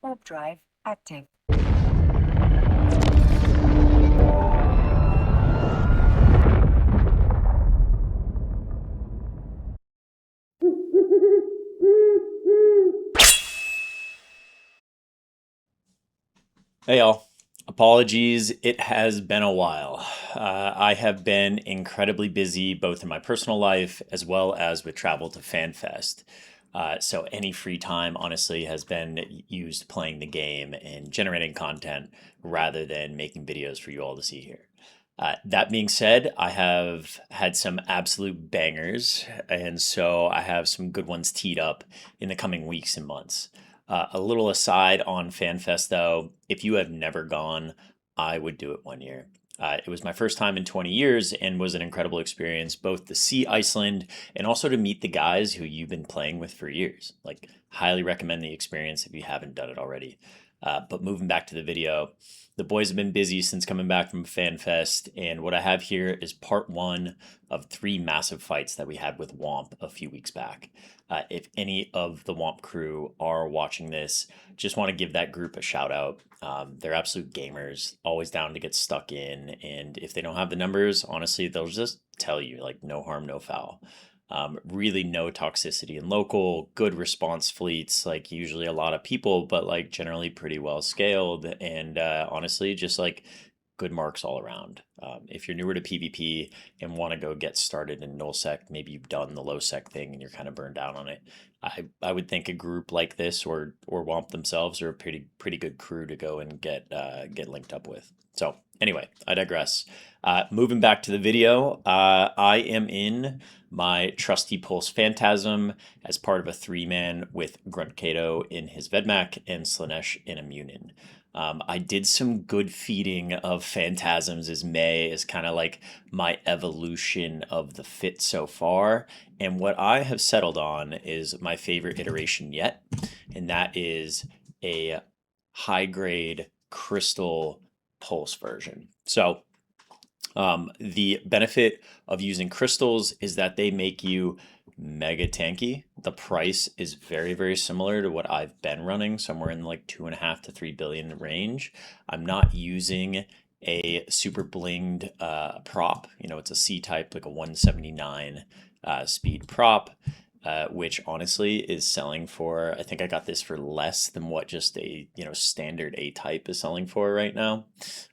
Warp drive active. Hey y'all. Apologies, it has been a while. I have been incredibly busy both in my personal life as well as with travel to FanFest. So any free time, honestly, has been used playing the game and generating content rather than making videos for you all to see here. That being said, I have had some absolute bangers, and so I have some good ones teed up in the coming weeks and months. A little aside on FanFest though, if you have never gone, I would do it one year. It was my first time in 20 years and was an incredible experience, both to see Iceland and also to meet the guys who you've been playing with for years. Like, highly recommend the experience if you haven't done it already. But moving back to the video, the boys have been busy since coming back from FanFest, and what I have here is part one of three massive fights that we had with WOMP a few weeks back. If any of the WOMP crew are watching this, just want to give that group a shout out. They're absolute gamers, always down to get stuck in. And if they don't have the numbers, honestly, they'll just tell you, like, no harm, no foul. Really no toxicity in local, good response fleets, like usually a lot of people, but like generally pretty well scaled. And honestly, just like good marks all around. If you're newer to PvP and want to go get started in nullsec, maybe you've done the low sec thing and you're kind of burned out on it. I would think a group like this or WOMP themselves are a pretty good crew to go and get linked up with. So anyway, I digress. Moving back to the video, I am in my trusty Pulse Phantasm as part of a three-man with Grunt Kato in his Vedmak and Slanesh in a Munin. I did some good feeding of Phantasms as May is kind of like my evolution of the fit so far. And what I have settled on is my favorite iteration yet, and that is a high grade crystal pulse version. So the benefit of using crystals is that they make you mega tanky. The price is very similar to what I've been running, somewhere in like 2.5 to 3 billion range. I'm not using a super blinged prop. You know, it's a C type, like a 179 speed prop. Which honestly is selling for, I think I got this for less than what just a standard A type is selling for right now.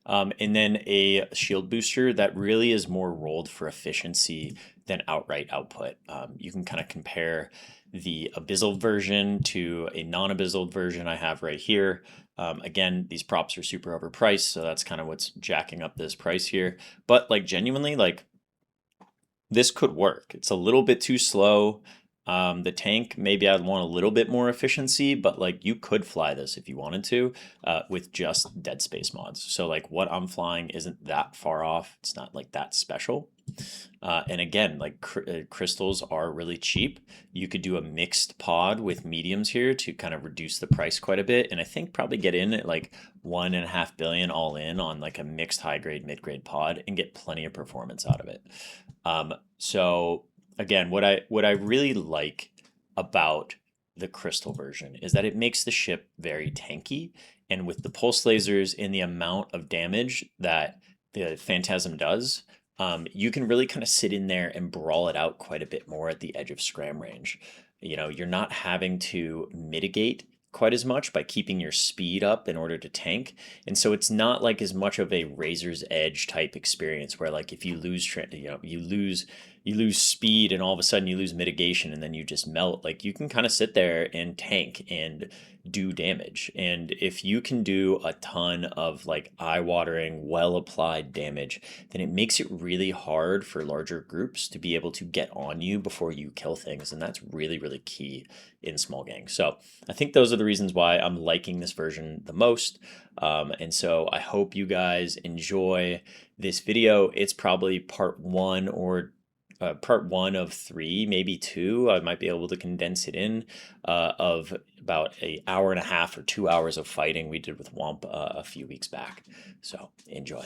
And then a shield booster that really is more rolled for efficiency than outright output. You can kind of compare the abyssal version to a non-abyssal version I have right here. Again, these props are super overpriced, so that's kind of what's jacking up this price here. But like genuinely, like this could work. It's a little bit too slow. The tank, maybe I'd want a little bit more efficiency, but like you could fly this if you wanted to with just dead space mods. So like what I'm flying isn't that far off. It's not like that special. And again, like crystals are really cheap. You could do a mixed pod with mediums here to kind of reduce the price quite a bit. And I think probably get in at like 1.5 billion all in on like a mixed high grade, mid grade pod and get plenty of performance out of it. So again, what I really like about the crystal version is that it makes the ship very tanky, and with the pulse lasers and the amount of damage that the Phantasm does, you can really kind of sit in there and brawl it out quite a bit more at the edge of scram range. You know, you're not having to mitigate quite as much by keeping your speed up in order to tank. And so it's not like as much of a razor's edge type experience where like if you lose you lose speed and all of a sudden you lose mitigation and then you just melt. Like you can kind of sit there and tank and do damage. And if you can do a ton of like eye-watering, well-applied damage, then it makes it really hard for larger groups to be able to get on you before you kill things. And that's really key in small gangs. So I think those are the reasons why I'm liking this version the most. And so I hope you guys enjoy this video. It's probably part one of three, maybe two. I might be able to condense it in of about an hour and a half or 2 hours of fighting we did with WOMP a few weeks back. So enjoy.